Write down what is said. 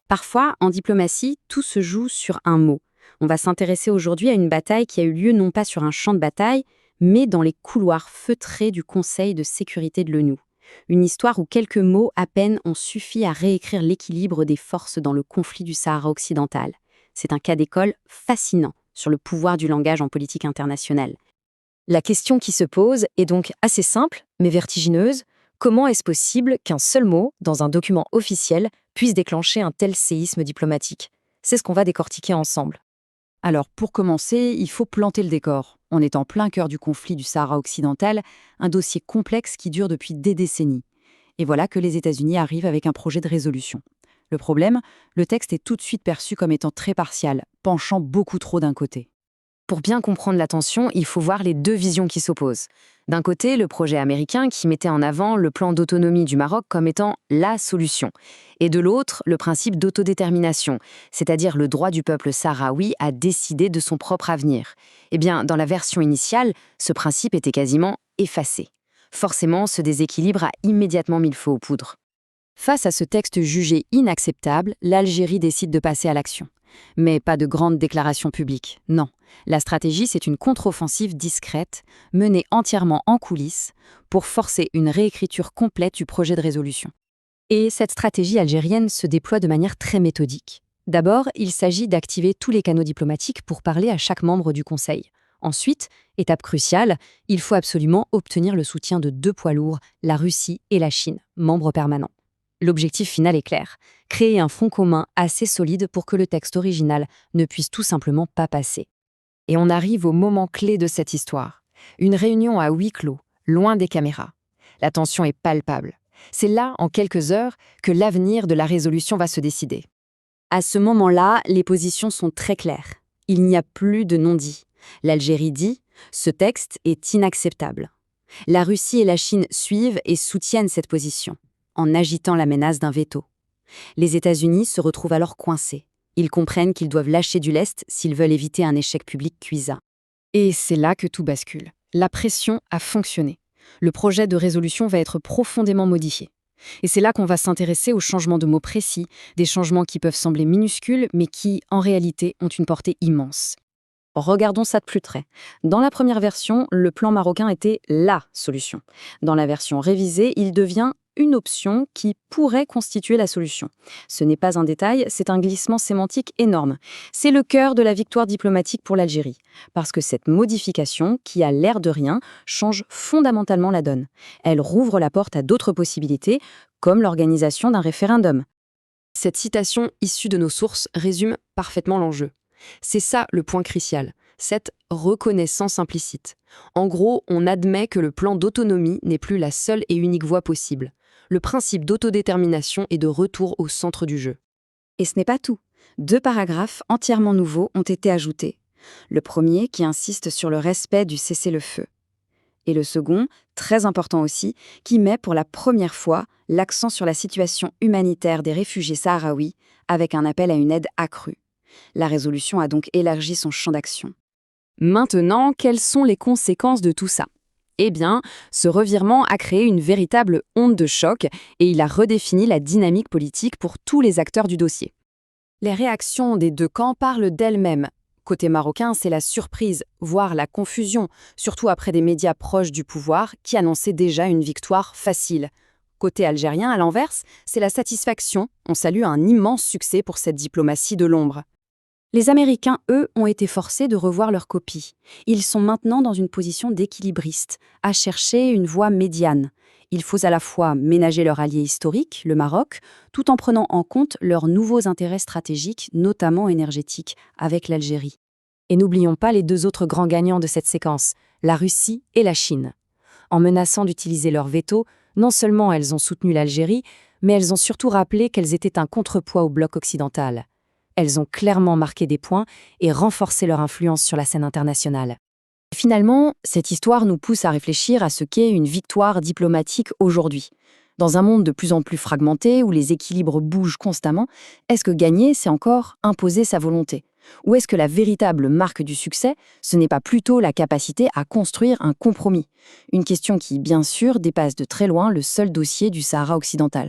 Parfois, en diplomatie, tout se joue sur un mot. On va s'intéresser aujourd'hui à une bataille qui a eu lieu non pas sur un champ de bataille, mais dans les couloirs feutrés du Conseil de sécurité de l'ONU. Une histoire où quelques mots à peine ont suffi à réécrire l'équilibre des forces dans le conflit du Sahara occidental. C'est un cas d'école fascinant sur le pouvoir du langage en politique internationale. La question qui se pose est donc assez simple, mais vertigineuse. Comment est-ce possible qu'un seul mot, dans un document officiel, puisse déclencher un tel séisme diplomatique? C'est ce qu'on va décortiquer ensemble. Alors, pour commencer, il faut planter le décor. On est en plein cœur du conflit du Sahara occidental, un dossier complexe qui dure depuis des décennies. Et voilà que les États-Unis arrivent avec un projet de résolution. Le problème, le texte est tout de suite perçu comme étant très partial, penchant beaucoup trop d'un côté. Pour bien comprendre la tension, il faut voir les deux visions qui s'opposent. D'un côté, le projet américain qui mettait en avant le plan d'autonomie du Maroc comme étant la solution. Et de l'autre, le principe d'autodétermination, c'est-à-dire le droit du peuple sahraoui à décider de son propre avenir. Eh bien, dans la version initiale, ce principe était quasiment effacé. Forcément, ce déséquilibre a immédiatement mis le feu aux poudres. Face à ce texte jugé inacceptable, l'Algérie décide de passer à l'action. Mais pas de grandes déclarations publiques, non. La stratégie, c'est une contre-offensive discrète, menée entièrement en coulisses, pour forcer une réécriture complète du projet de résolution. Et cette stratégie algérienne se déploie de manière très méthodique. D'abord, il s'agit d'activer tous les canaux diplomatiques pour parler à chaque membre du Conseil. Ensuite, étape cruciale, il faut absolument obtenir le soutien de deux poids lourds, la Russie et la Chine, membres permanents. L'objectif final est clair, créer un front commun assez solide pour que le texte original ne puisse tout simplement pas passer. Et on arrive au moment clé de cette histoire. Une réunion à huis clos, loin des caméras. La tension est palpable. C'est là, en quelques heures, que l'avenir de la résolution va se décider. À ce moment-là, les positions sont très claires. Il n'y a plus de non-dit. L'Algérie dit « ce texte est inacceptable ». La Russie et la Chine suivent et soutiennent cette position, en agitant la menace d'un veto. Les États-Unis se retrouvent alors coincés. Ils comprennent qu'ils doivent lâcher du lest s'ils veulent éviter un échec public cuisant. Et c'est là que tout bascule. La pression a fonctionné. Le projet de résolution va être profondément modifié. Et c'est là qu'on va s'intéresser aux changements de mots précis, des changements qui peuvent sembler minuscules, mais qui, en réalité, ont une portée immense. Regardons ça de plus près. Dans la première version, le plan marocain était LA solution. Dans la version révisée, il devient une option qui pourrait constituer la solution. Ce n'est pas un détail, c'est un glissement sémantique énorme. C'est le cœur de la victoire diplomatique pour l'Algérie, parce que cette modification, qui a l'air de rien, change fondamentalement la donne. Elle rouvre la porte à d'autres possibilités, comme l'organisation d'un référendum. Cette citation issue de nos sources résume parfaitement l'enjeu. C'est ça le point crucial, cette reconnaissance implicite. En gros, on admet que le plan d'autonomie n'est plus la seule et unique voie possible. Le principe d'autodétermination est de retour au centre du jeu. Et ce n'est pas tout. 2 paragraphes entièrement nouveaux ont été ajoutés. Le premier qui insiste sur le respect du cessez-le-feu. Et le second, très important aussi, qui met pour la première fois l'accent sur la situation humanitaire des réfugiés sahraouis avec un appel à une aide accrue. La résolution a donc élargi son champ d'action. Maintenant, quelles sont les conséquences de tout ça ? Eh bien, ce revirement a créé une véritable onde de choc et il a redéfini la dynamique politique pour tous les acteurs du dossier. Les réactions des deux camps parlent d'elles-mêmes. Côté marocain, c'est la surprise, voire la confusion, surtout après des médias proches du pouvoir qui annonçaient déjà une victoire facile. Côté algérien, à l'inverse, c'est la satisfaction. On salue un immense succès pour cette diplomatie de l'ombre. Les Américains, eux, ont été forcés de revoir leur copie. Ils sont maintenant dans une position d'équilibriste, à chercher une voie médiane. Il faut à la fois ménager leur allié historique, le Maroc, tout en prenant en compte leurs nouveaux intérêts stratégiques, notamment énergétiques, avec l'Algérie. Et n'oublions pas les 2 autres grands gagnants de cette séquence, la Russie et la Chine. En menaçant d'utiliser leur veto, non seulement elles ont soutenu l'Algérie, mais elles ont surtout rappelé qu'elles étaient un contrepoids au bloc occidental. Elles ont clairement marqué des points et renforcé leur influence sur la scène internationale. Finalement, cette histoire nous pousse à réfléchir à ce qu'est une victoire diplomatique aujourd'hui. Dans un monde de plus en plus fragmenté, où les équilibres bougent constamment, est-ce que gagner, c'est encore imposer sa volonté ? Ou est-ce que la véritable marque du succès, ce n'est pas plutôt la capacité à construire un compromis ? Une question qui, bien sûr, dépasse de très loin le seul dossier du Sahara occidental.